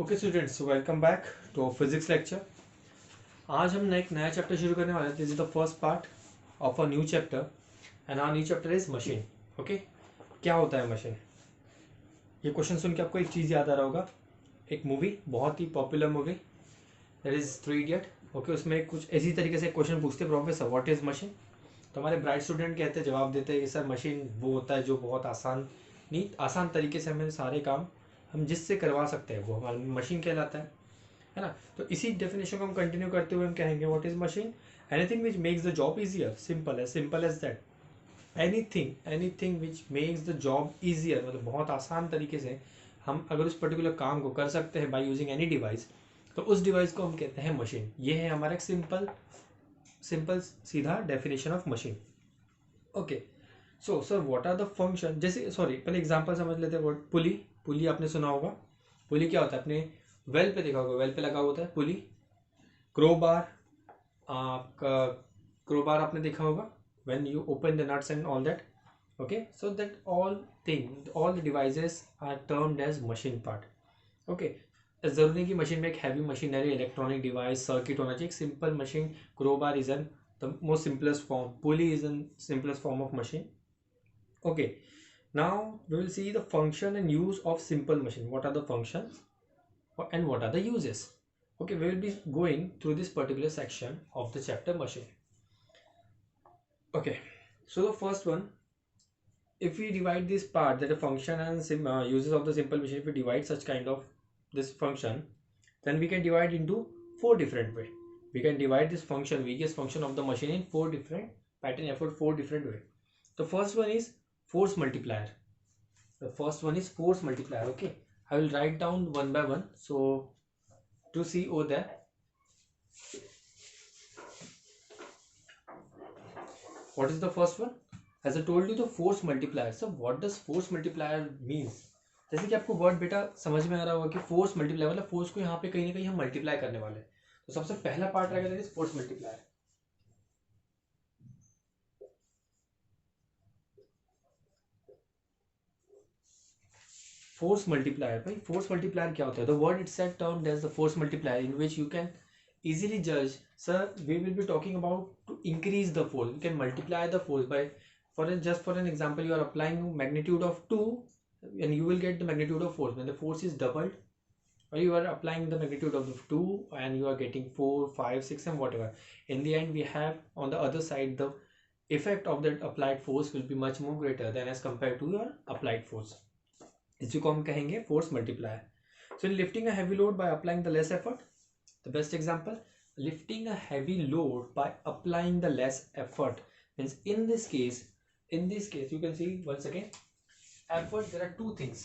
Okay students, welcome back to physics lecture. आज हम एक नया चैप्टर शुरू करने वाले हैं। This is the first part of a new chapter and our new chapter is machine. Okay, क्या होता है मशीन? ये क्वेश्चन सुन के आपको एक चीज़ याद आ रहा होगा, एक मूवी, बहुत ही popular movie, that is three idiot. Okay, उसमें कुछ इसी तरीके से क्वेश्चन पूछते, प्रोफेसर व्हाट इज मशीन? तो हमारे ब्राइट स्टूडेंट कहते हैं, जवाब देते हैं कि सर मशीन वो होता है जो बहुत आसान तरीके से हमें सारे काम हम जिससे करवा सकते हैं वो हमारी मशीन कहलाता है ना। तो इसी डेफिनेशन को हम कंटिन्यू करते हुए हम कहेंगे what is machine? Anything which makes the job easier, simple as that. Anything which makes the job easier, मतलब बहुत आसान तरीके से हम अगर उस पर्टिकुलर काम को कर सकते हैं बाय यूजिंग एनी डिवाइस, तो उस डिवाइस को हम कहते हैं मशीन। ये है हमारा एक सिंपल सीधा definition of machine. Okay, so sir what are the function, जैसे सॉरी पहले एग्जांपल समझ लेते हैं। पुली, पुली आपने सुना होगा। पुली क्या होता है? अपने वेल पे देखा होगा, वेल पे लगा होता है पुली। क्रोबार, आपका क्रोबार आपने देखा होगा when you open the nuts and all that. Okay, so that all the devices are termed as machine part. Okay, जरूरी नहीं कि मशीन में एक heavy machinery, electronic device, circuit होना चाहिए। Simple machine, crowbar is an the most simplest form, pulley is in simplest form of machine. Okay, now we will see the function and use of simple machine. What are the functions and what are the uses? Okay, we will be going through this particular section of the chapter machine. Okay, so the first one, if we divide this part, that a function and uses of the simple machine, if we divide such kind of this function, then we can divide into four different way. We can divide this function, various function of the machine, in four different four different way. The first one is force multiplier. Okay, I will write down one by one so to see over there. What is the first one? As I told you, the force multiplier. So what does force multiplier means? जैसे कि आपको word बेटा समझ में आ रहा होगा कि force multiply मतलब फोर्स को यहाँ पे कहीं ना कहीं हम मल्टीप्लाई करने वाले हैं। तो सबसे पहला पार्ट रहेगा फोर्स मल्टीप्लायर। फोर्स मल्टीप्लायर, भाई फोर्स मल्टीप्लायर क्या होता है? The word itself termed as the force multiplier, in which you can easily judge, sir, we will be talking about to increase the force. You can multiply the force by, just for an example, you are applying magnitude of 2 and you will get the magnitude of force. When the force is doubled, or you are applying the magnitude of the 2 and you are getting 4, 5, 6 and whatever, in the end we have on the other side the effect of that applied force will be much more greater than as compared to your applied force. इसी को हम कहेंगे force multiplier. So in lifting a heavy load by applying the less effort, the best example, lifting a heavy load by applying the less effort means in this case you can see once again effort. There are two things.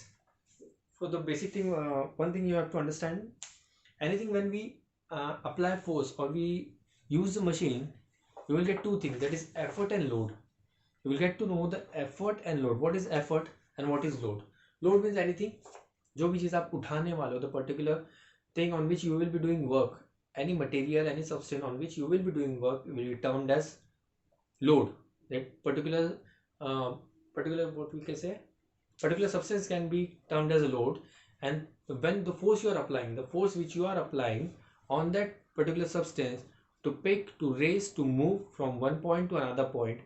For the basic thing, one thing you have to understand, anything when we apply force or we use the machine, you will get two things, that is effort and load. You will get to know the effort and load. What is effort and what is load? Load means anything, जो भी चीज़ आप उठाने वाले हो, the particular thing on which you will be doing work, any material, any substance on which you will be doing work will be termed as load. That particular what we can say, particular substance can be termed as a load. And when the force you are applying, the force which you are applying on that particular substance to pick, to raise, to move from one point to another point,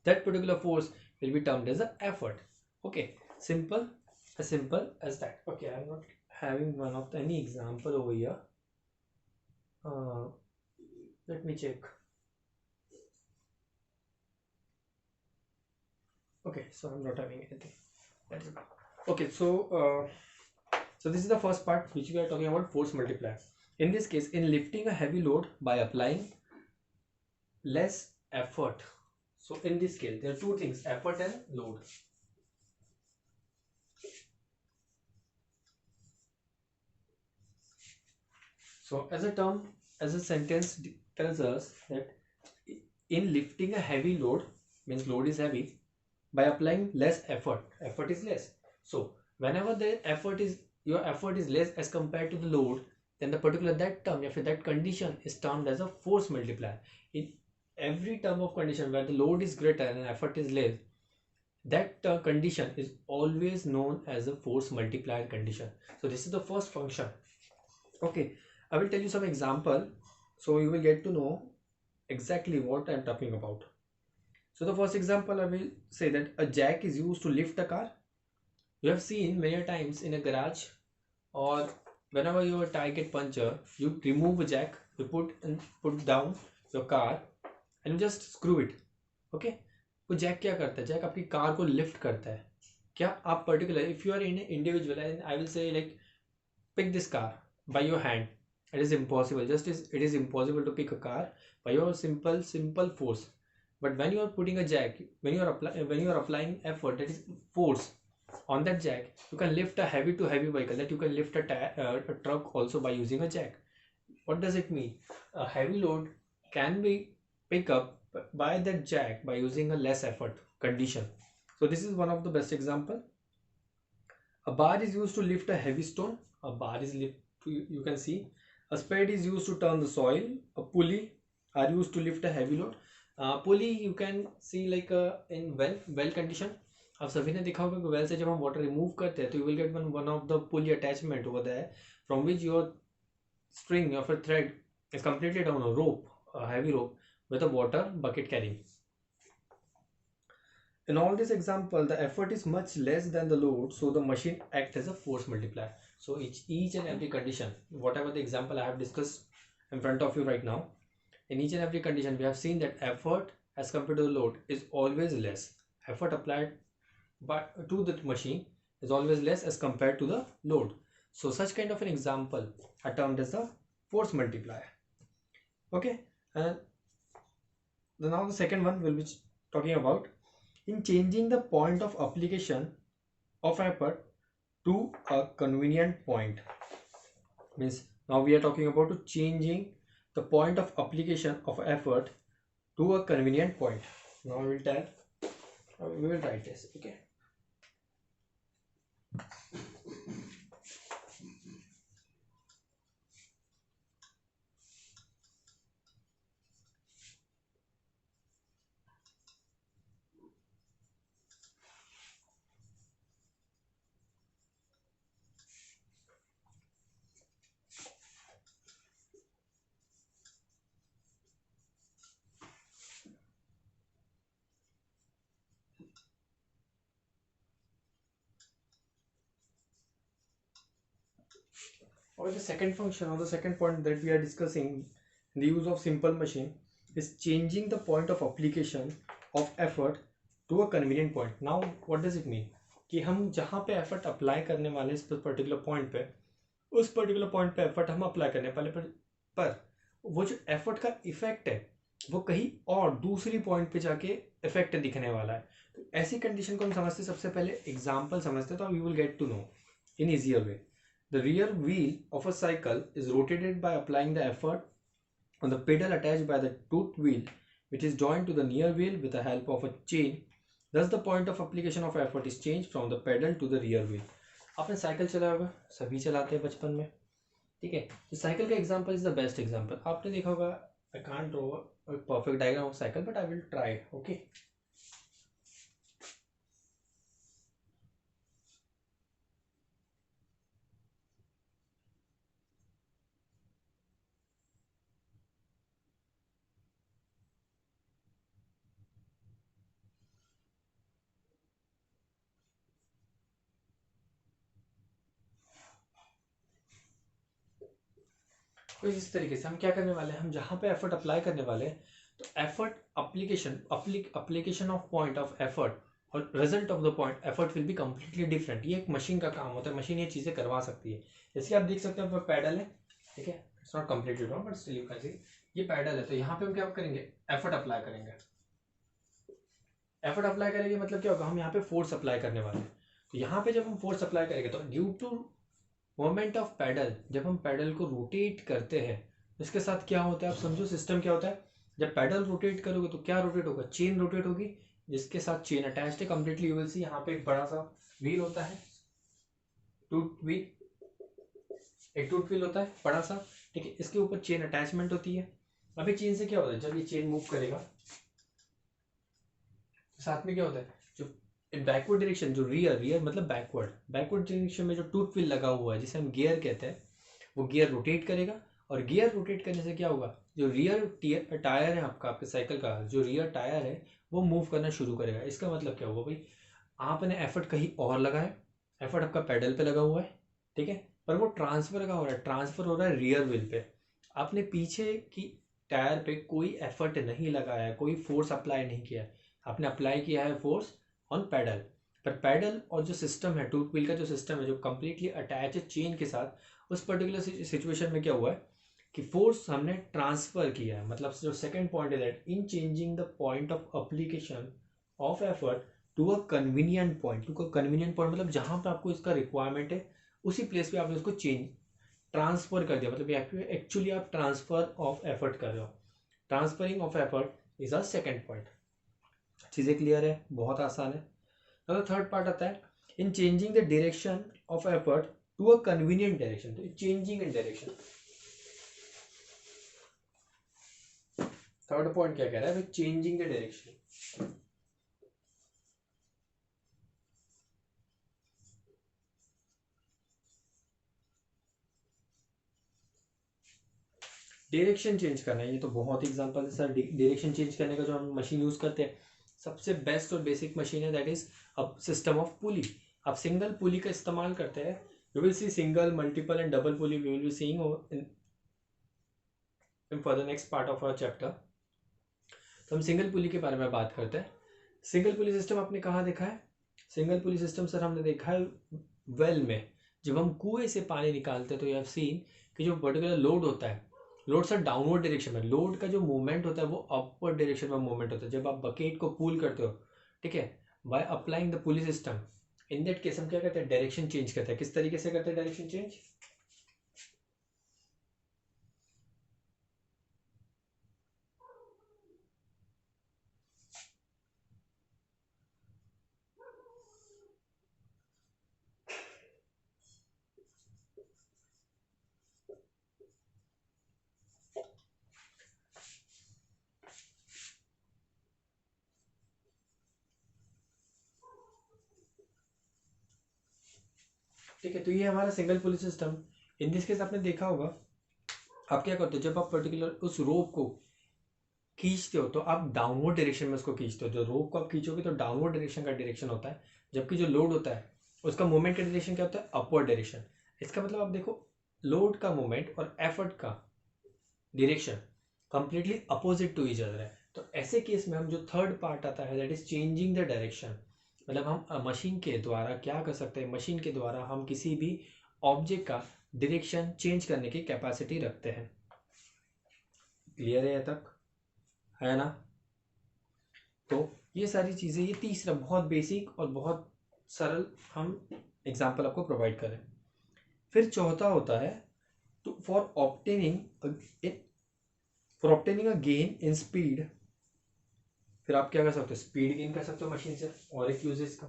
that particular force will be termed as an effort. Okay, as simple as that. Okay, I'm not having one of any example over here. Let me check. Okay, so I'm not having anything. That's it. Okay, so this is the first part which we are talking about, force multiplier. In this case, in lifting a heavy load by applying less effort. So in this case, there are two things, effort and load. So as a term, as a sentence tells us that in lifting a heavy load, means load is heavy, by applying less effort, effort is less. So whenever your effort is less as compared to the load, then the particular that term, if that condition is termed as a force multiplier. In every term of condition where the load is greater and effort is less, That condition is always known as a force multiplier condition. So this is the first function. Okay, I will tell you some example so you will get to know exactly what I'm talking about. So the first example I will say that a jack is used to lift a car. You have seen many times in a garage, or whenever your tire get puncture, you remove a jack, you put down your car and you just screw it. Okay, वो Jack क्या करता है? Jack आपकी car को lift करता है. क्या आप particular, if you are in individual and I will say like pick this car by your hand, it is impossible. It is impossible to pick a car by your simple force. But when you are putting a jack, when you are applying effort, that is force on that jack, you can lift a heavy to heavy vehicle, that you can lift a truck also by using a jack. What does it mean? A heavy load can be picked up by that jack by using a less effort condition. So this is one of the best example. A bar is used to lift a heavy stone. A bar is lift to, you can see. A spade is used to turn the soil. A pulley are used to lift a heavy load. Pulley you can see like in well condition. आप सभी ने देखा होगा कि well से जब हम water remove करते हैं तो you will get one of the pulley attachment over there from which your string of a thread is completely down a rope, a heavy rope with a water bucket carrying. In all this example, the effort is much less than the load, so the machine acts as a force multiplier. So each and every condition, whatever the example I have discussed in front of you right now, in each and every condition, we have seen that effort as compared to the load is always less. Effort applied to the machine is always less as compared to the load. So such kind of an example are termed as the force multiplier. Okay, and now the second one will be talking about in changing the point of application of effort to a convenient point. Means now we are talking about to changing the point of application of effort to a convenient point. Now we will write this. Okay. Or the second function or the second point that we are discussing in the use of simple machine is changing the point of application of effort to a convenient point. Now what does it mean? कि हम जहाँ पे effort apply करने वाले इस particular point पे, उस particular point पे effort हम apply करने वाले पर वो जो effort का effect है वो कहीं और दूसरी point पे जाके effect दिखने वाला है. तो ऐसी condition को हम समझते सबसे पहले example समझते तो you will get to know in easier way. The rear wheel of a cycle is rotated by applying the effort on the pedal attached by the toothed wheel, which is joined to the near wheel with the help of a chain. Thus, the point of application of effort is changed from the pedal to the rear wheel. आपने cycle चलाया होगा, सभी चलाते हैं बचपन में, ठीक है. तो साइकिल का example is the best example. आपने देखा होगा, I can't draw a perfect diagram of cycle but I will try. Okay, तो इस तरीके से हम क्या करने वाले हैं, हम जहाँ पे एफर्ट अप्लाई करने वाले हैं तो effort application of point of effort और result of the point effort will be completely different. ये एक मशीन का काम होता है, मशीन ये चीज़ें करवा सकती है. जैसे आप देख सकते हैं पैडल है, ठीक है, it's not completely wrong but still you can सी ये पैडल है. तो यहाँ पे हम क्या करेंगे, एफर्ट अप्लाई करेंगे. एफर्ट अप्लाई करेंगे मतलब क्या होगा, हम यहाँ पे फोर्स अप्लाई करने वाले हैं. तो यहाँ पे जब हम फोर्स अप्लाई करेंगे तो due to moment of pedal, जब हम पैडल को रोटेट करते हैं इसके साथ क्या होता है आप समझो. सिस्टम क्या होता है, जब पैडल रोटेट करोगे तो क्या रोटेट होगा, चेन रोटेट होगी जिसके साथ चेन अटैच्ड है कंप्लीटली. यू विल सी यहाँ पे एक बड़ा सा व्हील होता है, टूथ व्हील, एक टूथ व्हील होता है बड़ा सा, ठीक है. इसके ऊपर चेन अटैचमेंट होती है. अभी चेन से क्या होता है, जब ये चेन मूव करेगा तो साथ में क्या होता है, जो इन बैकवर्ड डायरेक्शन, जो रियर मतलब बैकवर्ड डायरेक्शन में जो टूथ व्हील लगा हुआ है जिसे हम गियर कहते हैं, वो गियर रोटेट करेगा, और गियर रोटेट करने से क्या होगा, जो रियर टायर है आपके साइकिल का जो रियर टायर है वो मूव करना शुरू करेगा। इसका मतलब क्या हुआ भाई, आपने एफर्ट कहीं और लगाया, एफर्ट आपका पेडल पे लगा हुआ है, ठीक है, पर वो ट्रांसफर का हो रहा है, ट्रांसफर हो रहा है रियर व्हील पे। आपने पीछे की टायर पे कोई एफर्ट नहीं लगाया है, कोई फोर्स अप्लाई नहीं किया है, आपने अप्लाई किया है फोर्स ऑन पेडल। पर पेडल और जो सिस्टम है, टूथ व्हील का जो सिस्टम है जो कंप्लीटली अटैच है चेन के साथ, उस पर्टिकुलर सिचुएशन में क्या हुआ है कि फोर्स हमने ट्रांसफर किया है। मतलब जो सेकंड पॉइंट है that in changing the point of application of effort to a convenient point, मतलब जहां पे आपको इसका रिक्वायरमेंट है उसी प्लेस पे आपने उसको चेंज ट्रांसफर कर दिया। मतलब एक्चुअली आप ट्रांसफर ऑफ एफर्ट कर रहे हो, transferring of effort is a second point. चीजें क्लियर है, बहुत आसान है। अब थर्ड पार्ट आता है in changing the direction of effort to a convenient direction. तो changing in direction, third point क्या कह रहा है, changing the direction. Direction change करना है, ये तो बहुत एग्जांपल है सर। डायरेक्शन चेंज करने का जो हम मशीन यूज करते हैं, सबसे बेस्ट और बेसिक मशीन है दैट इज अब सिस्टम ऑफ पुली। आप सिंगल पुली का इस्तेमाल करते हैं, you will see single, multiple and double pulley we will be seeing in for the next part of our chapter. तो हम सिंगल पुली के बारे में बात करते हैं। सिंगल पुली सिस्टम आपने कहाँ देखा है? सिंगल पुली सिस्टम सर हमने देखा है वेल में, जब हम कुएं से पानी निकालते हैं तो यू हैव सीन कि जो पर्टिकुलर लोड होता है, लोड सर डाउनवर्ड डायरेक्शन में, लोड का जो मूवमेंट होता है वो अपवर्ड डायरेक्शन में मूवमेंट होता है। जब आप बकेट को पुल करते हो, ठीक है, by applying the pulley system, in that case हम क्या करते हैं, डायरेक्शन चेंज करते हैं। किस तरीके से करते हैं डायरेक्शन चेंज? ठीक है, तो ये हमारा single pulley system. In this case आपने देखा होगा, आप क्या करते हो, जब आप पर्टिकुलर उस रोप को खींचते हो तो आप डाउनवर्ड डायरेक्शन में उसको खींचते हो। जो रोप को आप खींचोगे तो डाउनवर्ड डायरेक्शन का डायरेक्शन होता है, जबकि जो लोड होता है उसका मूवमेंट का डायरेक्शन क्या होता है, अपवर्ड डायरेक्शन। इसका मतलब आप देखो, लोड का मूवमेंट और एफर्ट का direction completely opposite to each other है। तो ऐसे केस में हम जो थर्ड पार्ट आता है that is changing the direction. मतलब हम मशीन के द्वारा क्या कर सकते हैं, मशीन के द्वारा हम किसी भी ऑब्जेक्ट का डायरेक्शन चेंज करने की कैपेसिटी रखते हैं। क्लियर है यहाँ तक, है ना? तो ये सारी चीज़ें, ये तीसरा बहुत बेसिक और बहुत सरल हम एग्जाम्पल आपको प्रोवाइड करें। फिर चौथा होता है to for obtaining a gain in speed. फिर आप क्या कर सकते हो, स्पीड गेन कर सकते हो मशीन से। और एक यूज है इसका,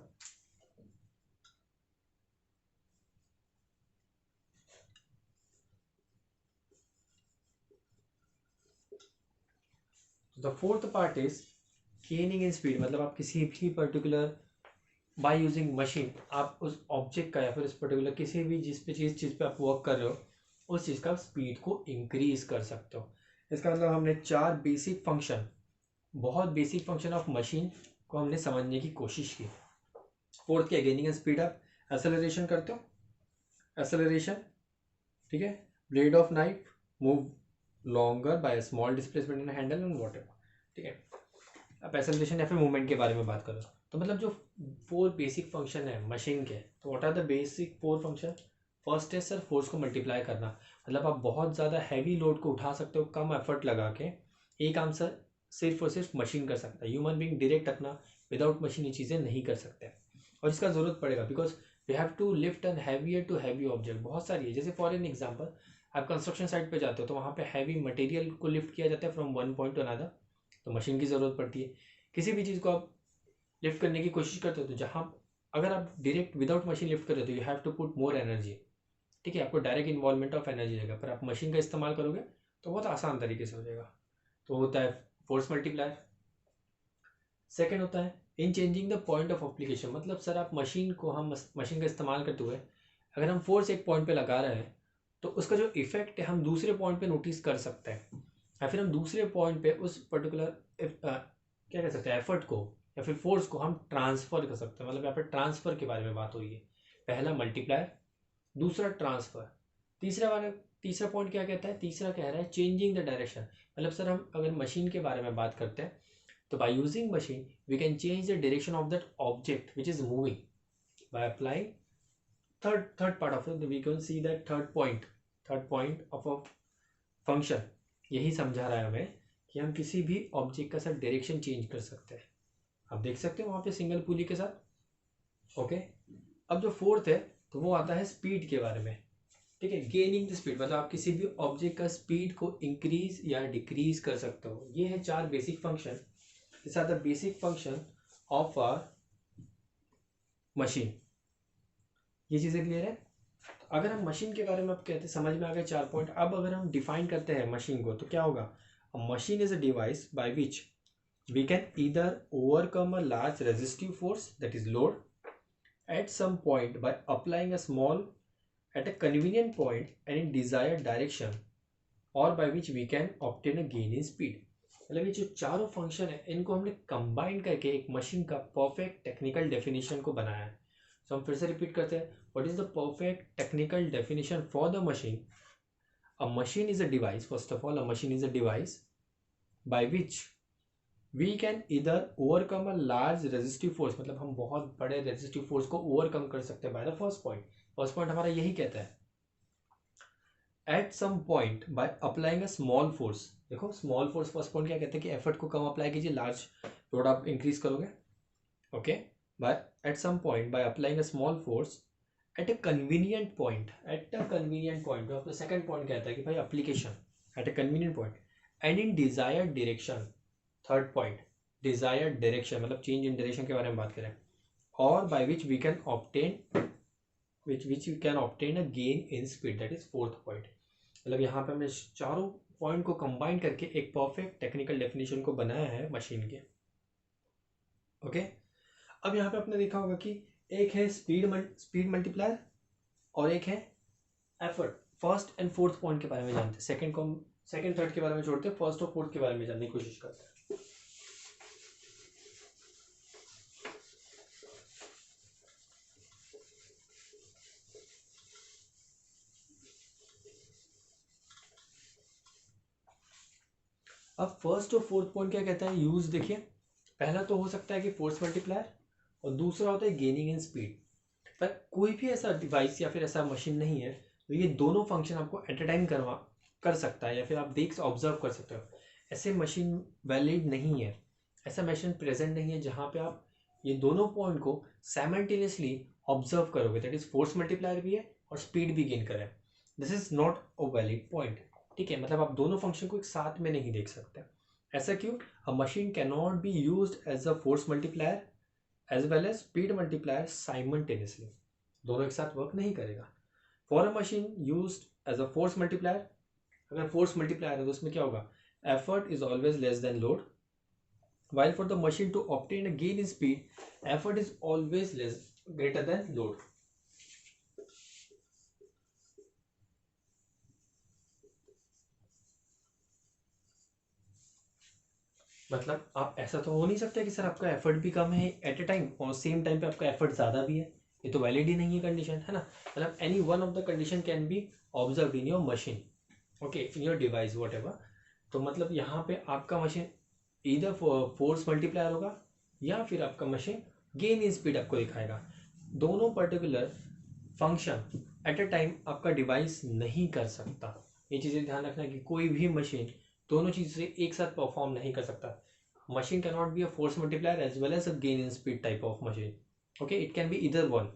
the fourth part is gaining in speed. मतलब आप किसी भी पर्टिकुलर बाय यूजिंग मशीन, आप उस ऑब्जेक्ट का या फिर उस पर्टिकुलर किसी भी चीज़ पे आप वर्क कर रहे हो, उस चीज़ का स्पीड को इंक्रीज कर सकते हो। इसका मतलब हमने चार बेसिक फंक्शन, बहुत बेसिक फंक्शन ऑफ मशीन को हमने समझने की कोशिश की। फोर्थ क्या, गेनिंग एंड स्पीड। आप एक्सेलरेशन करते हो, एक्सेलरेशन, ठीक है, blade of knife move longer by small displacement in handle and water, ठीक है। आप एक्सेलरेशन या फिर मूवमेंट के बारे में बात करो, तो मतलब जो फोर बेसिक फंक्शन है मशीन के, तो what are the basic four function? First है सर फोर्स को मल्टीप्लाई करना। मतलब आप बहुत ज़्यादा हैवी लोड को उठा सकते हो कम एफर्ट लगा के। एक काम सर सिर्फ और सिर्फ मशीन कर सकता है, ह्यूमन बीइंग डायरेक्ट अपना विदाउट मशीन ये चीज़ें नहीं कर सकते, और इसका ज़रूरत पड़ेगा because we have to lift an heavier to heavy object. बहुत सारी है, जैसे फॉर एन एग्जाम्पल आप कंस्ट्रक्शन साइट पे जाते हो तो वहाँ पे हैवी मटेरियल को लिफ्ट किया जाता है from one point two another, तो मशीन की ज़रूरत पड़ती है। किसी भी चीज़ को आप लिफ्ट करने की कोशिश करते हो तो जहाँ, अगर आप डायरेक्ट विदाउट मशीन लिफ्ट कर रहे हो तो you have to put more energy, ठीक है, आपको डायरेक्ट इन्वॉल्वमेंट ऑफ एनर्जी रहेगा। पर आप मशीन का इस्तेमाल करोगे तो बहुत आसान तरीके से हो जाएगा। तो होता है फोर्स मल्टीप्लायर। सेकेंड होता है in changing the point of application, मतलब सर आप मशीन को, हम मशीन का इस्तेमाल करते हुए अगर हम फोर्स एक पॉइंट पे लगा रहे हैं तो उसका जो इफेक्ट है हम दूसरे पॉइंट पे नोटिस कर सकते हैं, या फिर हम दूसरे पॉइंट पे उस पर्टिकुलर क्या कह सकते हैं एफर्ट को या फिर फोर्स को हम ट्रांसफर कर सकते हैं। मतलब यहाँ पर ट्रांसफर के बारे में बात हो रही है। पहला मल्टीप्लायर, दूसरा ट्रांसफर। तीसरा पॉइंट क्या कहता है, तीसरा कह रहा है चेंजिंग द डायरेक्शन। मतलब सर हम अगर मशीन के बारे में बात करते हैं तो by using machine we can change the direction of that object which is moving by applying third part of it. We can see that third point of a function यही समझा रहा है हमें कि हम किसी भी ऑब्जेक्ट का सर डायरेक्शन चेंज कर सकते हैं। आप देख सकते हो वहाँ पे सिंगल पुली के साथ। ओके, अब जो फोर्थ है तो वो आता है स्पीड के बारे में। ठीक है, गेनिंग द स्पीड, मतलब आप किसी भी ऑब्जेक्ट का स्पीड को इंक्रीज या डिक्रीज कर सकते हो। ये है 4 basic function, this are the basic function of a machine. ये चीज़ें क्लियर है। अगर हम मशीन के बारे में अब कहते समझ में आ गए 4 पॉइंट। अब अगर हम डिफाइन करते हैं मशीन को तो क्या होगा, अ machine is a device by which we can either overcome a large resistive force, that is load, at some point by applying a small at a convenient point and in desired direction, or by which we can obtain a gain in speed। मतलब ये जो चारों function है इनको हमने combine करके एक machine का परफेक्ट टेक्निकल डेफिनेशन को बनाया है। तो हम फिर से रिपीट करते हैं, what is the perfect technical definition for the machine. A machine is a device, first of all a machine is a device by which we can either overcome a large resistive force, मतलब हम बहुत बड़े resistive force को overcome कर सकते हैं by the first point हमारा यही कहता है। At some point by applying a small force, देखो स्मॉल फोर्स फर्स्ट पॉइंट क्या कहते हैं कि एफर्ट को कम अप्लाई कीजिए, लार्ज लोड आप इंक्रीज करोगे। Okay, by at some point by applying a small force at a convenient point, at a convenient point. जो आपका सेकंड पॉइंट कहता है कि भाई application at a convenient point and in desired direction. Third point desired direction, मतलब change in direction के बारे में बात करें। और by which we can obtain which you can obtain a gain in speed, that is fourth point. मतलब यहाँ पे हमने चारों पॉइंट को कंबाइन करके एक परफेक्ट टेक्निकल डेफिनेशन को बनाया है मशीन के। ओके, अब यहाँ पे आपने देखा होगा कि एक है स्पीड मल्टीप्लायर और एक है effort. First and fourth point के बारे में जानते हैं, सेकंड थर्ड के बारे में छोड़ते हैं, फर्स्ट और फोर्थ के बारे में जानने की कोशिश करते हैं। अब फर्स्ट और फोर्थ पॉइंट क्या कहता है, यूज देखिए। पहला तो हो सकता है कि फोर्स मल्टीप्लायर और दूसरा होता है गेनिंग इन स्पीड। पर कोई भी ऐसा डिवाइस या फिर ऐसा मशीन नहीं है तो ये दोनों फंक्शन आपको एट अ टाइम कर सकता है, या फिर आप ऑब्जर्व कर सकते हो। ऐसे मशीन वैलिड नहीं है, ऐसा मशीन प्रेजेंट नहीं है जहाँ पे आप ये दोनों पॉइंट को साइमल्टेनियसली ऑब्जर्व करोगे, दैट इज फोर्स मल्टीप्लायर भी है और स्पीड भी गेन करें। This is not a valid point. ठीक है, मतलब आप दोनों फंक्शन को एक साथ में नहीं देख सकते। ऐसा क्यों, a machine can not be used as a force multiplier as well as speed multiplier simultaneously, दोनों एक साथ वर्क नहीं करेगा। For a machine used as a force multiplier, अगर फोर्स मल्टीप्लायर है तो उसमें क्या होगा, effort is always less than load, while for the machine to obtain a gain in speed effort is always less greater than load। मतलब आप ऐसा तो हो नहीं सकता कि सर आपका एफर्ट भी कम है एट ए टाइम और सेम टाइम पे आपका एफर्ट ज़्यादा भी है, ये तो वैलिड ही नहीं है कंडीशन, है ना। मतलब any one of the condition can be observe in your machine, okay, in your device what ever. तो मतलब यहाँ पे आपका मशीन इधर फोर्स मल्टीप्लायर होगा या फिर आपका मशीन गेन इन स्पीड आपको दिखाएगा। दोनों particular function at a time आपका डिवाइस नहीं कर सकता। ये चीज़ें ध्यान रखना कि कोई भी मशीन दोनों चीज़ें एक साथ परफॉर्म नहीं कर सकता। Machine can not be a force multiplier as well as a gain in speed type of machine. Okay, it can be either one,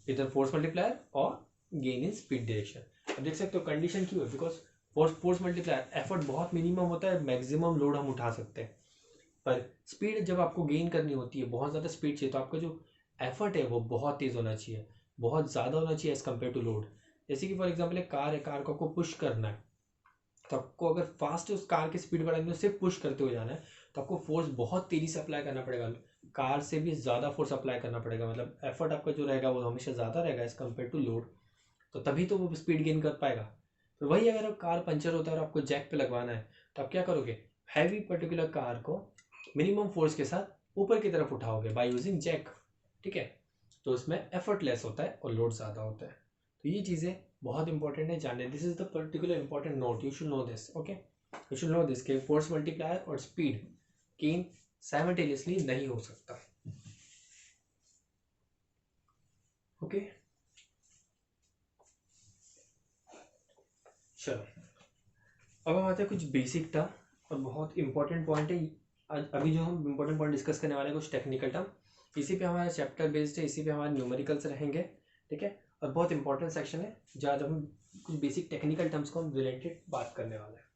either force multiplier और गेन इन स्पीड डायरेक्शन। अब देख सकते हो condition क्यों है, because force multiplier effort बहुत minimum होता है, मैक्सिमम लोड हम उठा सकते हैं। पर स्पीड जब आपको गेन करनी होती है, बहुत ज़्यादा स्पीड चाहिए, तो आपका जो एफर्ट है वो बहुत तेज़ होना चाहिए, बहुत ज़्यादा होना चाहिए एज़ कम्पेयर टू लोड। जैसे कि फॉर एग्जाम्पल एक कार है, कार को आपको पुश करना है, तो आपको अगर फास्ट उस कार की स्पीड बढ़ानी है, सिर्फ पुश करते हुए जाना है, तो आपको फोर्स बहुत तेज़ी से अप्लाई करना पड़ेगा। कार से भी ज़्यादा फोर्स अप्लाई करना पड़ेगा, मतलब एफर्ट आपका जो रहेगा वो हमेशा ज़्यादा रहेगा एज़ कम्पेयर टू लोड, तो तभी तो वो स्पीड गेन कर पाएगा। तो वही अगर कार पंचर होता है और आपको जैक पे लगवाना है तो आप क्या करोगे, हैवी पर्टिकुलर कार को मिनिमम फोर्स के साथ ऊपर की तरफ उठाओगे बाय यूजिंग जैक, ठीक है। तो उसमें एफर्ट लेस होता है और लोड ज़्यादा होता है। तो ये चीज़ें बहुत इंपॉर्टेंट है जानने, this is the particular important note, you should know this, okay. You should know this के फोर्स मल्टीप्लायर और स्पीड गेन साइमल्टेनियसली नहीं हो सकता, ओके। चलो अब हम आते हैं कुछ बेसिक टर्म और बहुत इंपॉर्टेंट पॉइंट है। अभी जो हम इंपॉर्टेंट पॉइंट डिस्कस करने वाले हैं कुछ टेक्निकल टर्म, इसी पे हमारा चैप्टर बेस्ड है, इसी पे हमारे न्यूमेरिकल्स रहेंगे, ठीक है। और बहुत इंपॉर्टेंट सेक्शन है जहाँ जब हम कुछ बेसिक टेक्निकल टर्म्स को हम रिलेटेड बात करने वाले हैं।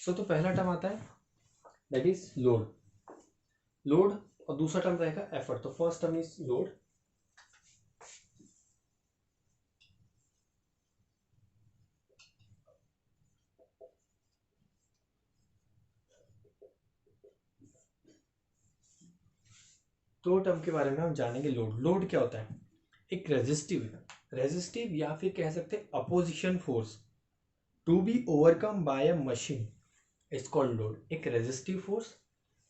तो पहला टर्म आता है दैट इज लोड, लोड, और दूसरा टर्म रहेगा एफर्ट। तो फर्स्ट टर्म इज लोड, दो टर्म के बारे में हम जानेंगे। लोड, लोड क्या होता है, एक रेजिस्टिव या फिर कह सकते हैं opposition force to be overcome by a machine is called load. एक रेजिस्टिव फोर्स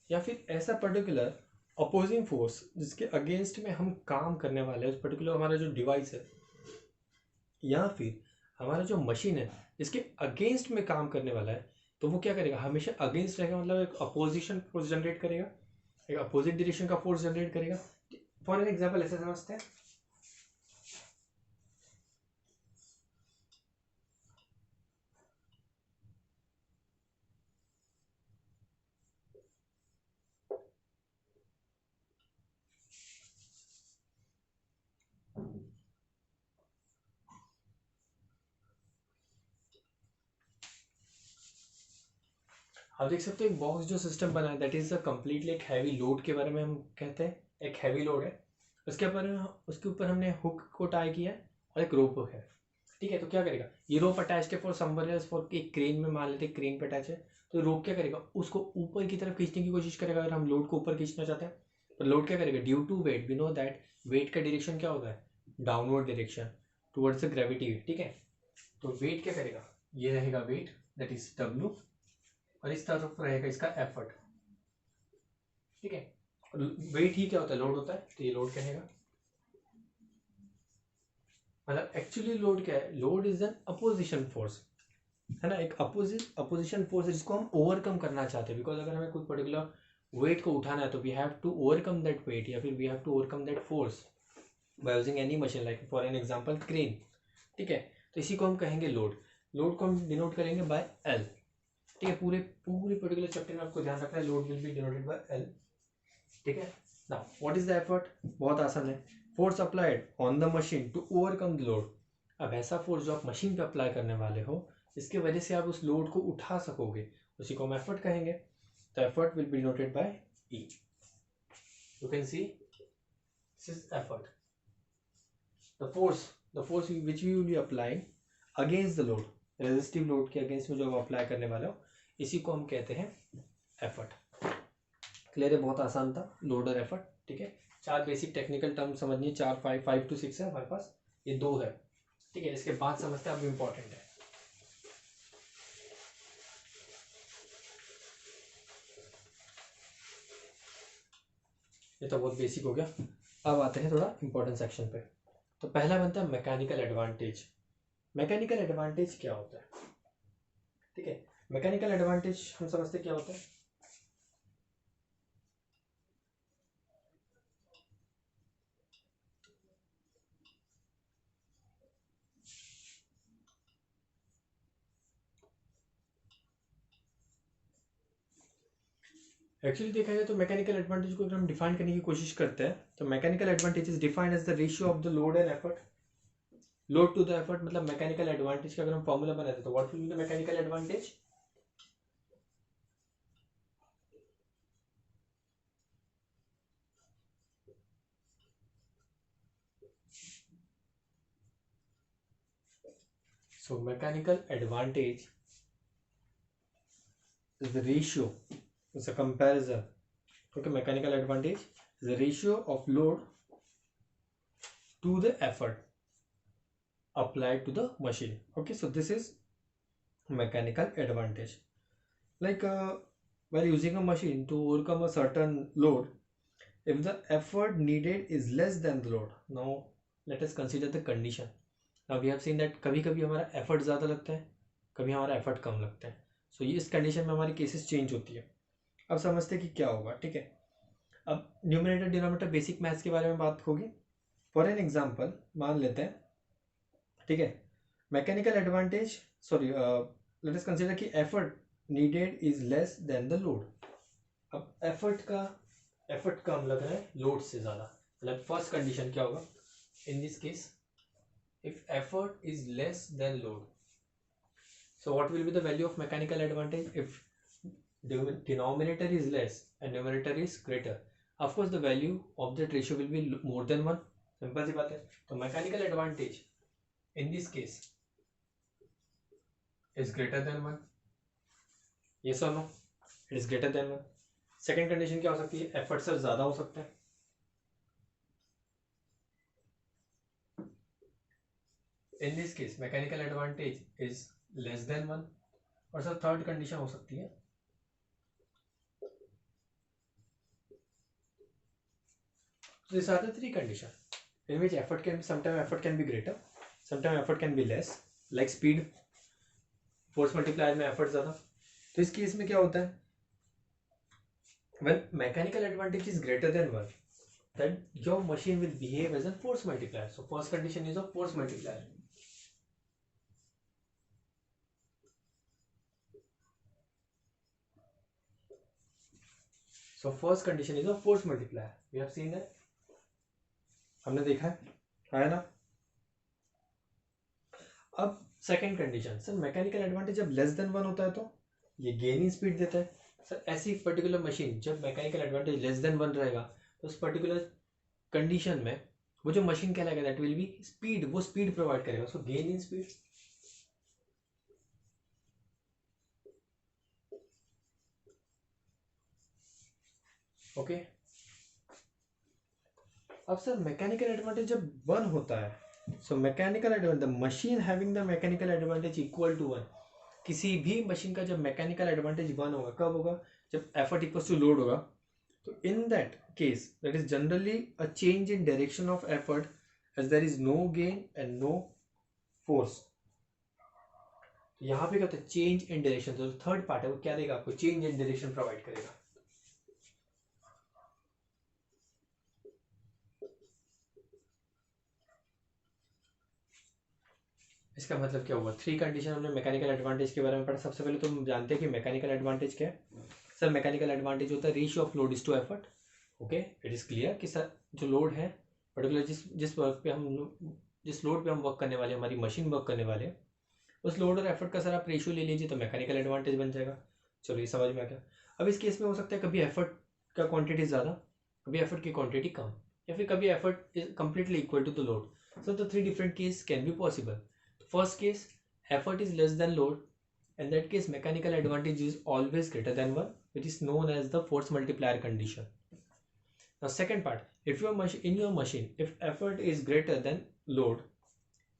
या फिर ऐसा पर्टिकुलर अपोजिंग फोर्स जिसके अगेंस्ट में हम काम करने वाले हैं, उस पर्टिकुलर हमारा जो डिवाइस है या फिर हमारा जो मशीन है जिसके अगेंस्ट में काम करने वाला है, तो वो क्या करेगा, हमेशा अगेंस्ट रहेगा, मतलब एक अपोजिशन फोर्स जनरेट करेगा, एक अपोजिट डायरेक्शन का फोर्स जनरेट करेगा। फॉर एन एग्जांपल ऐसे समझते हैं, आप देख सकते हो एक बॉक्स जो सिस्टम बना है दैट इज अ कम्प्लीटली एक हैवी लोड के बारे में हम कहते हैं, एक हैवी लोड है, उसके ऊपर हमने हुक को टाई किया है और एक रोप है, ठीक है। तो क्या करेगा, ये रोप अटैच है फॉर समवन एल्स, फॉर एक क्रेन में मान लेते हैं क्रेन पे अटैच है, तो रोप क्या करेगा, उसको ऊपर की तरफ खींचने की कोशिश करेगा अगर हम लोड को ऊपर खींचना चाहते हैं। तो लोड क्या करेगा, due to weight we know that weight का डायरेक्शन क्या होता है, downward direction towards the gravity, ठीक है। तो वेट क्या करेगा, ये रहेगा वेट दैट इज डब्ल्यू, और इस तरफ रहेगा इसका एफर्ट, ठीक है। और वेट ही क्या होता है, लोड होता है, तो ये लोड कहेगा। मतलब एक्चुअली लोड क्या है, load is an opposition force, है ना, एक अपोजिशन फोर्स है जिसको हम ओवरकम करना चाहते हैं। बिकॉज अगर हमें कोई पर्टिकुलर वेट को उठाना है तो we have to overcome that weight या फिर we have to overcome that force by using any machine like for an example crane, ठीक है। तो इसी को हम कहेंगे लोड, लोड को हम डिनोट करेंगे बाय एल, ठीक है। पूरे पूरे पर्टिकुलर चैप्टर में आपको ध्यान रखना है, load will be denoted by L, ठीक है। Now what is the effort, बहुत आसान है, force applied on the machine to overcome the load. अब ऐसा फोर्स जो आप मशीन पे अप्लाई करने वाले हो इसके वजह से आप उस लोड को उठा सकोगे, उसी को हम एफर्ट कहेंगे। तो effort will be denoted by E, you can see this is effort, the force which we will be applying against the load, resistive load के अगेंस्ट में जो आप अप्लाई करने वाले हो इसी को हम कहते हैं एफर्ट। क्लियर है, बहुत आसान था, लोड और एफर्ट, ठीक है। चार बेसिक टेक्निकल टर्म समझनी, चार 5 to 6 है हमारे पास, ये दो है, ठीक है। इसके बाद समझते हैं अब इम्पोर्टेंट है, ये तो बहुत बेसिक हो गया। अब आते हैं थोड़ा इंपॉर्टेंट सेक्शन पे। तो पहला बनता है मैकेनिकल एडवांटेज। मैकेनिकल एडवांटेज क्या होता है, ठीक है। मैकेनिकल एडवांटेज हम समझते क्या होता है, एक्चुअली देखा जाए तो मैकेनिकल एडवांटेज को अगर हम डिफाइन करने की कोशिश करते हैं तो mechanical advantage is defined as the ratio of the load and effort, load to the effort. मतलब मैकेनिकल एडवांटेज का अगर हम फॉर्मूला बनाते तो what will be the mechanical advantage, So mechanical advantage is the ratio, it's a comparison. Okay, mechanical advantage is the ratio of load to the effort applied to the machine. Okay, so this is mechanical advantage. Like while using a machine to overcome a certain load, if the effort needed is less than the load, now let us consider the condition. Now we have seen that कभी कभी हमारा effort ज़्यादा लगता है, कभी हमारा effort कम लगता है. सो ये इस कंडीशन में हमारी केसेस चेंज होती है. अब समझते हैं कि क्या होगा. ठीक है, अब न्यूमरेटर डिनोमिनेटर बेसिक मैथ्स के बारे में बात होगी. फॉर एन एग्जांपल मान लेते हैं, ठीक है, mechanical advantage, sorry let us consider कि effort needed is less than the load. अब एफर्ट कम लग रहा है लोड से ज़्यादा. मतलब फर्स्ट कंडीशन क्या होगा इन this case, if effort is less than load, so what will be the value of mechanical advantage if the denominator is less and numerator is greater? Of course the value of that ratio will be more than 1. Simple सी बात है. तो mechanical advantage in this case is greater than 1. yes or no? It is greater than 1. Second condition क्या हो सकती है, effort से ज़्यादा हो सकता है. In this case mechanical advantage is less than 1. और सर थर्ड कंडीशन हो सकती है, these are the three conditions in which effort can be, sometimes effort can be greater, sometimes effort can be less, like speed, force multiplier में effort ज़्यादा. तो इस case में क्या होता है, when mechanical advantage is greater than 1, then your machine will behave as a force multiplier. So first condition is a force multiplier. So first condition is a force multiplier. We have seen that. हमने देखा है ना. अब second condition, sir mechanical advantage जब less than 1 होता है तो ये गेन इन स्पीड देता है. सर ऐसी पर्टिकुलर मशीन जब मैकेनिकल एडवांटेज लेस देन 1 रहेगा तो उस पर्टिकुलर कंडीशन में वो जो मशीन कहलाएगा दैट विल बी स्पीड, वो स्पीड प्रोवाइड करेगा. So gain in speed. Okay. अब सर मैकेनिकल एडवांटेज जब 1 होता है, so mechanical advantage, the machine having the mechanical advantage equal to 1. किसी भी मशीन का जब मैकेनिकल एडवांटेज 1 होगा, कब होगा, जब एफर्ट इक्वल टू लोड होगा. तो in that case that is generally a change in direction of effort as there is no gain and no force. यहाँ पे क्या होता है, चेंज इन डायरेक्शन. तो थर्ड पार्ट है वो क्या देगा आपको, चेंज इन डायरेक्शन प्रोवाइड करेगा. इसका मतलब क्या हुआ, थ्री कंडीशन हमने मैकेनिकल एडवांटेज के बारे में पढ़ा. सबसे पहले तो हम जानते हैं कि मैकेनिकल एडवांटेज क्या है. सर मैकेनिकल एडवांटेज होता है ratio of load is to effort. Okay, it is clear कि सर जो लोड है पर्टिकुलर जिस वर्क पे हम, जिस लोड पे हम वर्क करने वाले, हमारी मशीन वर्क करने वाले, उस लोड और एफर्ट का सर आप रेशियो ले लीजिए तो मैकेनिकल एडवांटेज बन जाएगा. चलो ये समझ में आ गया. अब इस केस में हो सकता है कभी एफर्ट का क्वांटिटी ज़्यादा, कभी एफर्ट की क्वांटिटी कम, या फिर कभी effort is completely equal to the load. So the three different case can be possible. First case, effort is less than load. In that case, mechanical advantage is always greater than 1, which is known as the force multiplier condition. Now, second part, if in your machine, if effort is greater than load,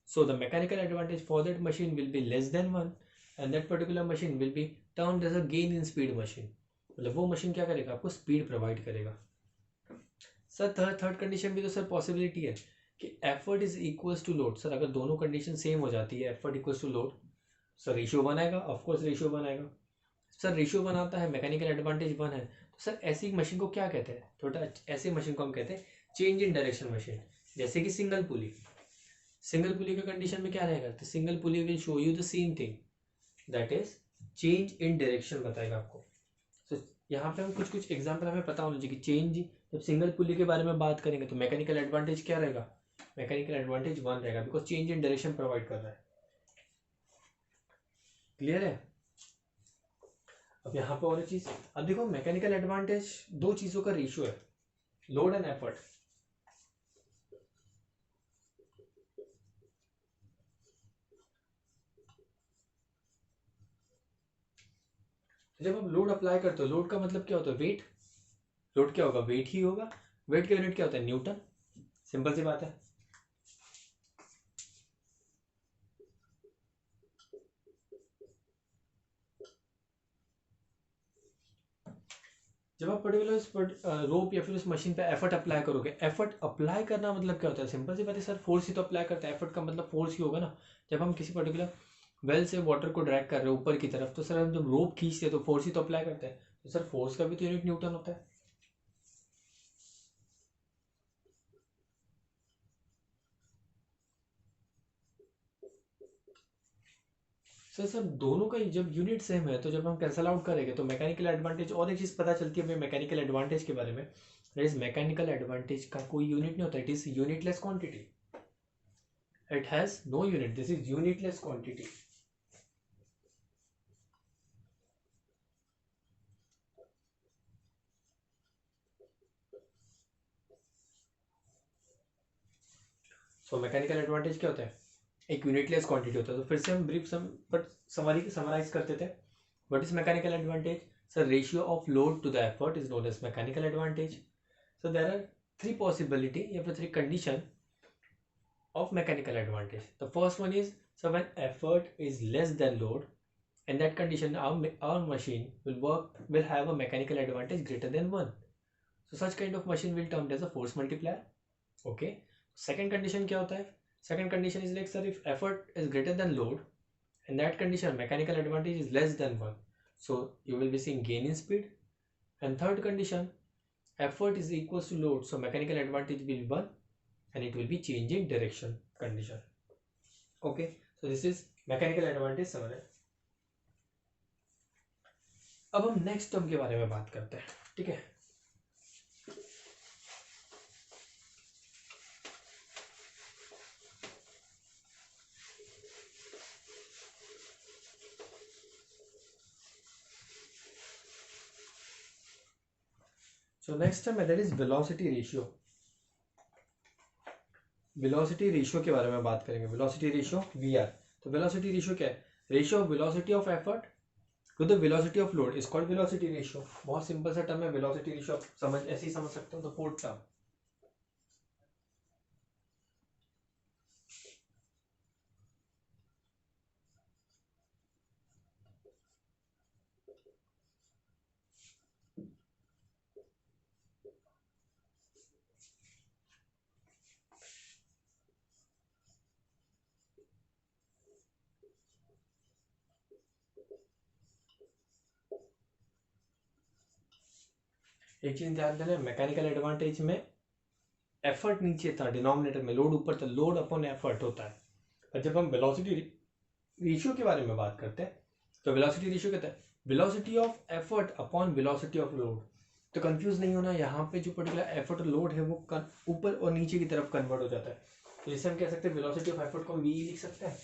so the mechanical advantage for that machine will be less than 1, and that particular machine will be termed as a gain in speed machine. मतलब वो machine क्या करेगा, आपको speed provide करेगा. Sir third condition भी तो sir possibility है कि effort is equals to load. Sir अगर दोनों कंडीशन सेम हो जाती है, effort equals to load, sir ratio 1 आएगा. ऑफकोर्स रेशियो 1 आएगा. सर रेशियो 1 आता है, मैकेनिकल एडवांटेज 1 है, तो सर ऐसी मशीन को क्या कहते हैं, थोड़ा ऐसी मशीन को हम कहते हैं चेंज इन डायरेक्शन मशीन. जैसे कि सिंगल पुली. सिंगल पुली का कंडीशन में क्या रहेगा, तो single pulley will show you the same thing, that is change in direction बताएगा आपको. सो यहाँ पे हम कुछ एग्जाम्पल हमें पता होना चाहिए कि चेंज, जब सिंगल पुली के बारे में बात करेंगे तो मैकेनिकल एडवांटेज क्या रहेगा, मैकेनिकल एडवांटेज 1 रहेगा, because change in direction provide कर रहा है. क्लियर है. अब यहाँ पे और एक चीज, अब देखो मैकेनिकल एडवांटेज दो चीजों का रेशियो है, लोड एंड एफर्ट. तो जब आप लोड अप्लाई करते हो, लोड का मतलब क्या होता है? वेट। लोड क्या होगा? वेट ही होगा। वेट का यूनिट क्या होता है? न्यूटन। सिंपल सी बात है। जब आप पर्टिकुलर उस रोप या फिर उस मशीन पे एफर्ट अप्लाई करोगे, एफर्ट अप्लाई करना मतलब क्या होता है? सिंपल सी बात है सर, फोर्स ही तो अप्लाई करता है। एफर्ट का मतलब फोर्स ही होगा ना। जब हम किसी पर्टिकुलर वेल से वाटर को ड्रैग कर रहे हैं ऊपर की तरफ, तो सर हम जब रोप खींचते हैं तो फोर्स ही तो अप्लाई करते हैं। तो सर फोर्स का भी तो यूनिट न्यूटन होता है। सर दोनों का जब यूनिट सेम है तो जब हम कैंसल आउट करेंगे तो मैकेनिकल एडवांटेज, और एक चीज पता चलती है हमें मैकेनिकल एडवांटेज के बारे में। दैट इज मैकेनिकल एडवांटेज का कोई यूनिट नहीं होता, it is unitless quantity. It has no unit, this is unitless quantity. So mechanical advantage क्या होता है? एक यूनिटलेस क्वांटिटी होता है। तो फिर से हम ब्रीफ बट समराइज करते थे। What is mechanical advantage? Sir ratio of load to the effort is known as mechanical advantage. So there are three possibility या फिर three condition of mechanical advantage. The first one is, so when effort is less than load, in that condition our machine will have a mechanical advantage greater than 1. So such kind of machine will termed as a force multiplier. Okay. Second condition क्या होता है? Second condition is like, sir, if effort is greater than load, in that condition mechanical advantage is less than 1. So you will be seeing gain in speed. And third condition, effort is equals to load, so mechanical advantage will be 1 and it will be changing direction condition. Okay, so this is mechanical advantage summary. अब हम next term के बारे में बात करते हैं, ठीक है? So next term that is velocity ratio. Velocity ratio के बारे में बात करेंगे। Velocity ratio VR. तो वेलोसिटी रेशियो क्या है? Ratio of velocity of effort to the velocity of load is called velocity ratio. बहुत सिंपल सा टर्म है वेलोसिटी रेशियो, आप समझ ऐसे ही समझ सकते हो। तो फोर्थ टर्म, एक चीज ध्यान देना, मैकेनिकल एडवांटेज में एफर्ट नीचे था, डिनोमिनेटर में लोड ऊपर था, लोड अपॉन एफर्ट होता है। और जब हम वेलोसिटी रेशियो के बारे में बात करते हैं तो वेलोसिटी रेशियो कहता है velocity of effort upon velocity of load. तो कंफ्यूज नहीं होना, यहाँ पे जो पर्टिकुलर एफर्ट और लोड है वो ऊपर और नीचे की तरफ कन्वर्ट हो जाता है। तो जैसे हम कह सकते हैं वेलोसिटी ऑफ एफर्ट को हम वी लिख सकते हैं।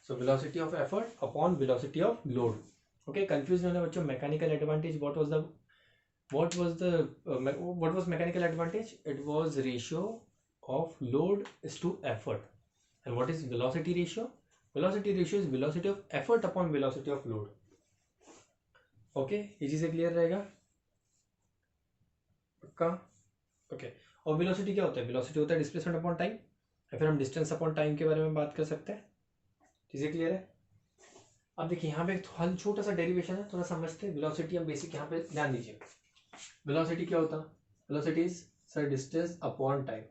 So velocity of effort upon velocity of load. Okay, confuse नहीं होना बच्चों। Mechanical advantage what was mechanical advantage? It was ratio of load is to effort. And what is velocity ratio? Velocity ratio is velocity of effort upon velocity of load. Okay, ये चीजें clear रहेगा पक्का? Okay, और velocity क्या होता है? Velocity होता है डिस्प्लेसमेंट अपॉन टाइम, या फिर हम डिस्टेंस अपॉन टाइम के बारे में बात कर सकते हैं। चीजें क्लियर है? अब देखिए यहाँ पे एक छोटा सा डेरिवेशन है, थोड़ा समझते हैं। वेलोसिटी हम बेसिक यहाँ पे ध्यान दीजिए। वेलोसिटी क्या होता है? Velocity is sir distance upon time.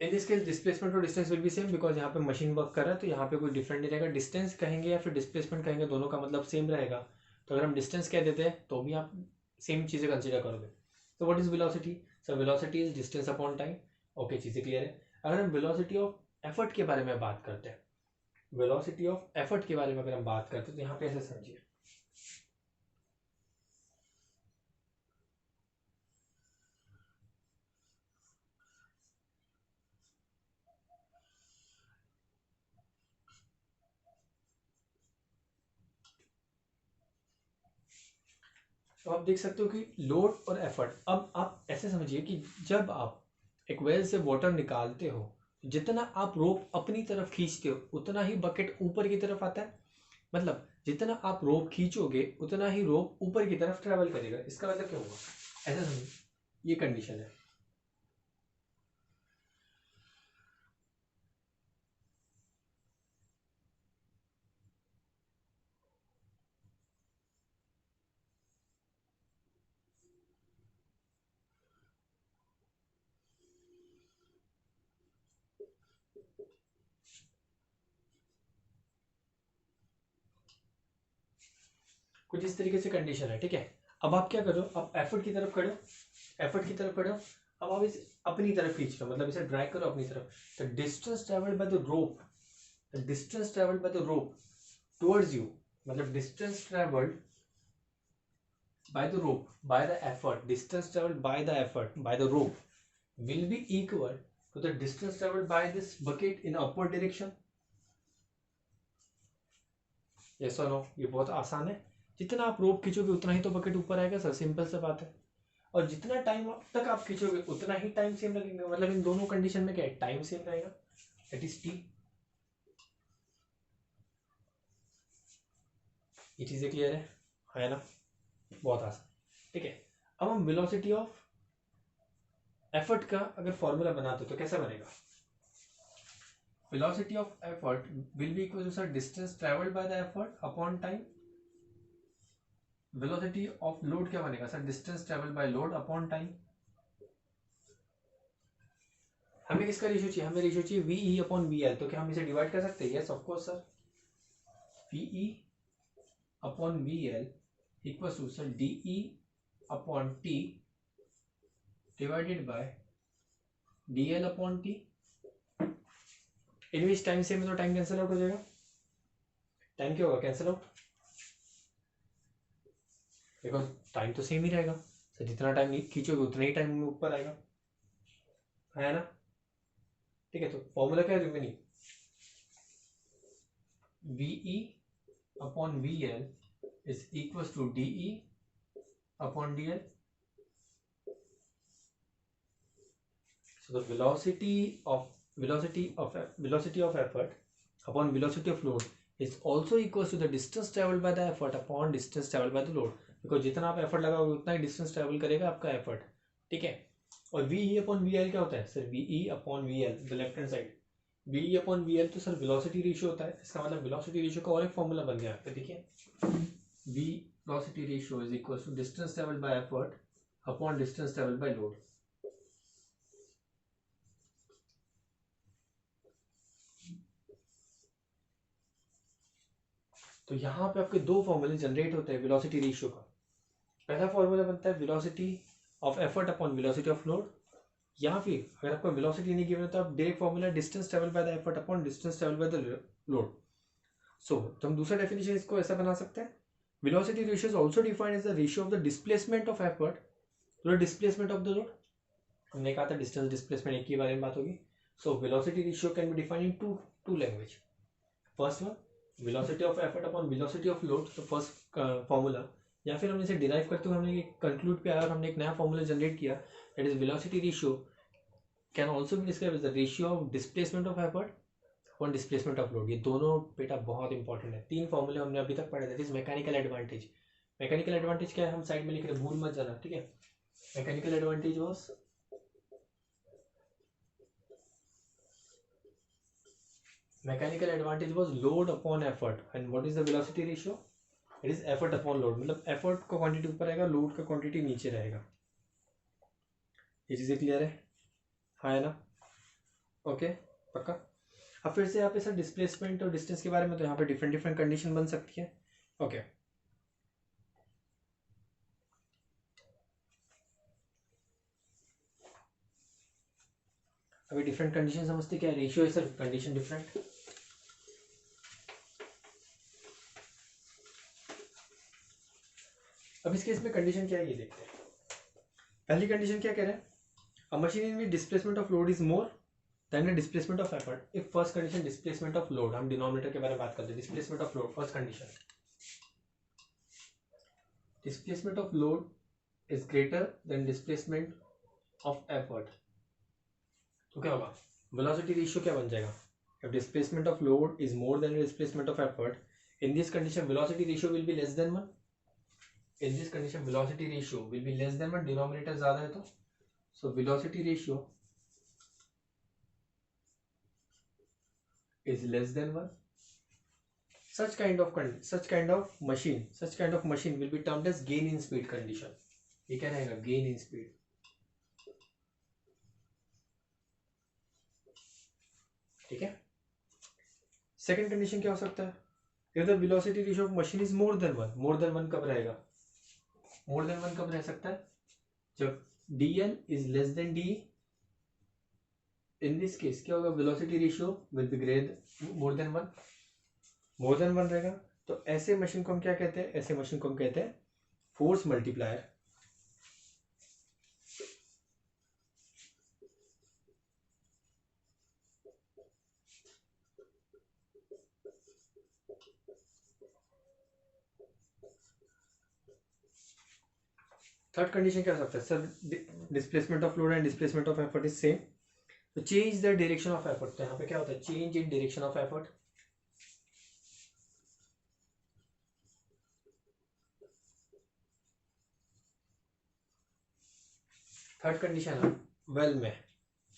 In this case displacement और distance will be same, because यहाँ पे मशीन वर्क कर रहा है तो यहाँ पे कोई डिफरेंट नहीं रहेगा। डिस्टेंस कहेंगे या फिर डिस्प्लेसमेंट कहेंगे, दोनों का मतलब सेम रहेगा। तो अगर हम डिस्टेंस कह देते हैं तो भी आप सेम चीजें कंसिडर करोगे। तो what is velocity? Sir velocity is distance upon time. Okay, चीजें क्लियर है। अगर हम वेलोसिटी ऑफ एफर्ट के बारे में बात करते हैं, वेलोसिटी ऑफ एफर्ट के बारे में अगर हम बात करते हैं तो यहाँ पे ऐसे समझिए। तो आप देख सकते हो कि लोड और एफर्ट, अब आप ऐसे समझिए कि जब आप एक वेल से वाटर निकालते हो जितना आप रोप अपनी तरफ खींचते हो उतना ही बकेट ऊपर की तरफ आता है। मतलब जितना आप रोप खींचोगे उतना ही रोप ऊपर की तरफ ट्रेवल करेगा। इसका मतलब क्या होगा, ऐसा समझो, ये कंडीशन है। कुछ इस तरीके से कंडीशन है, ठीक है। अब आप क्या करो, आप एफर्ट की तरफ खड़े हो, एफर्ट की तरफ खड़े हो। अब आप इस अपनी तरफ खींच लो, मतलब इसे ड्रैग करो अपनी तरफ। The distance travelled by the rope, the distance travelled by the rope towards you, मतलब distance travelled by the rope, by the effort, distance traveled by the effort by the rope will be equal to the distance traveled by this bucket in upward direction. yes or no? ये बहुत आसान है। जितना आप रोप खींचोगे उतना ही तो bucket ऊपर आएगा सर, सिंपल सा बात है। और जितना टाइम तक आप खींचोगे उतना ही टाइम सेम लगेगा। मतलब इन दोनों कंडीशन में क्या है, टाइम सेम रहेगा, दैट इज टी। ये चीजें क्लियर है ना? बहुत आसान, ठीक है। अब हम वेलोसिटी ऑफ एफर्ट का अगर फॉर्मूला बनाते तो कैसा बनेगा? velocity of effort will be equal to sir distance traveled by the effort upon time. velocity of load क्या बनेगा sir? distance traveled by load upon time. हमें किसका रेशियो चाहिए? हमें रेशियो चाहिए VE अपॉन VL। तो क्या हम इसे डिवाइड कर सकते हैं? Yes of course sir. VE upon VL equals to sir DE upon T divided by DL upon T। In which time same है तो टाइम कैंसिल आउट हो जाएगा। टाइम क्या होगा? कैंसिल आउट, बिकॉज टाइम तो सेम ही रहेगा। तो जितना टाइम खींचोगे उतना ही टाइम में ऊपर आएगा, है ना? ठीक है, तो फॉर्मूला क्या है remaining? VE upon VL is equal to DE upon DL। So the velocity of effort upon velocity of load is also equals to the distance traveled by the effort upon distance traveled by the load, because जितना आप effort लगाओगे उतना ही distance travel करेगा आपका effort, ठीक है। और VE upon VL क्या होता है sir? VE upon VL the left hand side, VE upon VL तो सर वेलोसिटी रेशियो होता है। इसका मतलब वेलोसिटी रेशियो का और एक फॉर्मूला बन गया यहाँ पे, देखिए। Velocity ratio is equal to distance travelled by effort upon distance travelled by load. तो यहाँ पे आपके दो फॉर्मूले जनरेट होते हैं वेलोसिटी रेशियो का। पहला फॉर्मूला बनता है velocity of effort upon velocity of load, या फिर अगर आपको वेलोसिटी नहीं गिवन है तो आप direct formula distance travel by the effort upon distance travel by the load. So तो हम दूसरा डेफिनेशन इसको ऐसा बना सकते हैं, velocity ratio is also defined as the ratio of the displacement of effort to the displacement of the load. हमने कहा था डिस्टेंस डिस्प्लेसमेंट एक ही बारे में बात होगी। So velocity ratio can be defined in two language. First one velocity of effort upon velocity of load, तो first formula, या फिर हम इसे डिराइव करते हुए हमने कंक्लूड पे आया और हमने एक नया फॉर्मूला जनरेट किया, that is velocity ratio can also be describe as the ratio of displacement of effort upon displacement of load. ये दोनों बेटा बहुत इंपॉर्टेंट है। तीन फॉर्मूले हमने अभी तक पढ़े, that is mechanical advantage. Mechanical advantage क्या है हम साइड में लिख रहे, भूल मत जाना, ठीक है। Mechanical advantage was mechanical advantage was load upon effort, and what is the velocity ratio? It is effort upon load, मतलब effort का क्वांटिटी ऊपर आएगा, लोड का क्वांटिटी नीचे रहेगा। ये चीजें क्लियर है? हाँ है ना? ओके पक्का। अब फिर से यहाँ पे सर डिस्प्लेसमेंट और डिस्टेंस के बारे में, तो यहाँ पे डिफरेंट डिफरेंट कंडीशन बन सकती है। ओके अभी डिफरेंट कंडीशन समझते क्या है? रेशियो है सर, कंडीशन डिफरेंट। अब इस केस में कंडीशन क्या है ये देखते हैं। पहली कंडीशन क्या कह रहे हैं? अ machine in which displacement of load is more than the displacement of effort. If first condition displacement of load, हम डिनोमिनेटर के बारे में बात करते हैं। Displacement of load, first condition, displacement of load is greater than displacement of effort. तो क्या होगा? वेलोसिटी रेशियो क्या बन जाएगा, if displacement of load is more than displacement of effort in this condition velocity ratio will be less than 1. In this condition velocity ratio will be less than 1, denominator ज्यादा है तो, सो velocity ratio is less than 1. Such kind of machine will be termed as gain in speed condition. ये क्या रहेगा, gain in speed. ठीक है. Second condition क्या हो सकता है, if the velocity ratio of machine is more than 1. more than 1 कब रहेगा, more than 1 कब रह सकता है, जब dl is less than de. In this case क्या होगा, velocity ratio will be greater more than 1. More than 1 रहेगा तो ऐसे मशीन को हम क्या कहते हैं, ऐसे मशीन को हम कहते हैं फोर्स मल्टीप्लायर. थर्ड कंडीशन क्या हो सकता है, sir displacement of load and displacement of effort is same, तो change the direction of effort. तो यहाँ पे क्या होता है, change in direction of effort. Third condition है वेल में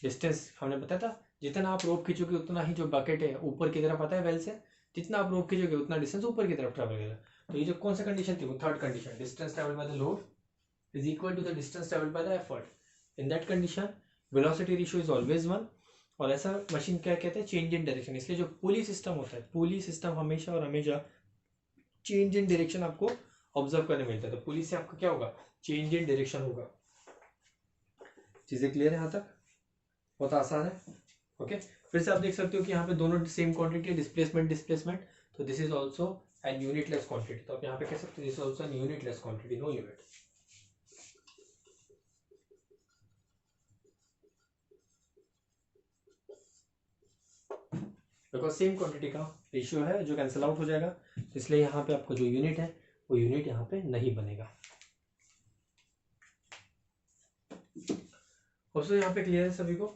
डिस्टेंस हमने बताया था, जितना आप रोप खींचोगे उतना ही जो बकेट है ऊपर की तरफ आता है वेल से, जितना आप रोप खींचोगे उतना डिस्टेंस ऊपर की तरफ ट्रेवल करेगा. तो ये जो कौन सा कंडीशन थी, वो third condition, distance travel by the load is equal to the distance traveled by the effort. In that condition velocity ratio is always 1. और ऐसा मशीन क्या कहते हैं, चेंज इन डायरेक्शन. इसलिए जो पुली सिस्टम होता है, पुली सिस्टम हमेशा और हमेशा चेंज इन डायरेक्शन आपको ऑब्जर्व करने मिलता है. तो पुली से आपका क्या होगा, चेंज इन डायरेक्शन होगा. चीजें क्लियर है यहाँ तक, बहुत आसान है. ओके, फिर से आप देख सकते हो कि यहाँ पे दोनों सेम क्वांटिटी है, डिस्प्लेसमेंट, तो this is also an unitless quantity. तो आप यहाँ पे कह सकते हो this is also an unitless quantity, no unit. Because same quantity का रेशियो है जो कैंसिल आउट हो जाएगा, इसलिए यहाँ पे आपका जो यूनिट है वो यूनिट यहाँ पे नहीं बनेगा. ऑल्सो यहाँ पे क्लियर है सभी को.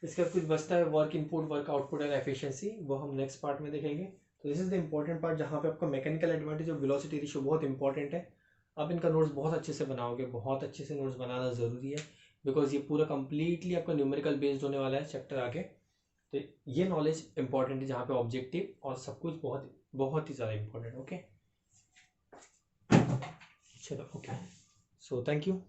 इसका कुछ बचता है work input, work output and efficiency, वो हम नेक्स्ट पार्ट में देखेंगे. तो this is the important part जहाँ पे आपका mechanical advantage of velocity ratio बहुत इंपॉर्टेंट है. आप इनका नोट्स बहुत अच्छे से बनाओगे, बहुत अच्छे से नोट्स बनाना जरूरी है, बिकॉज ये पूरा कंप्लीटली आपका न्यूमेरिकल बेस्ड होने वाला है चैप्टर आगे. तो ये नॉलेज इंपॉर्टेंट है जहाँ पे ऑब्जेक्टिव और सब कुछ बहुत बहुत ही ज़्यादा इंपॉर्टेंट. ओके, चलो, ओके, सो थैंक यू.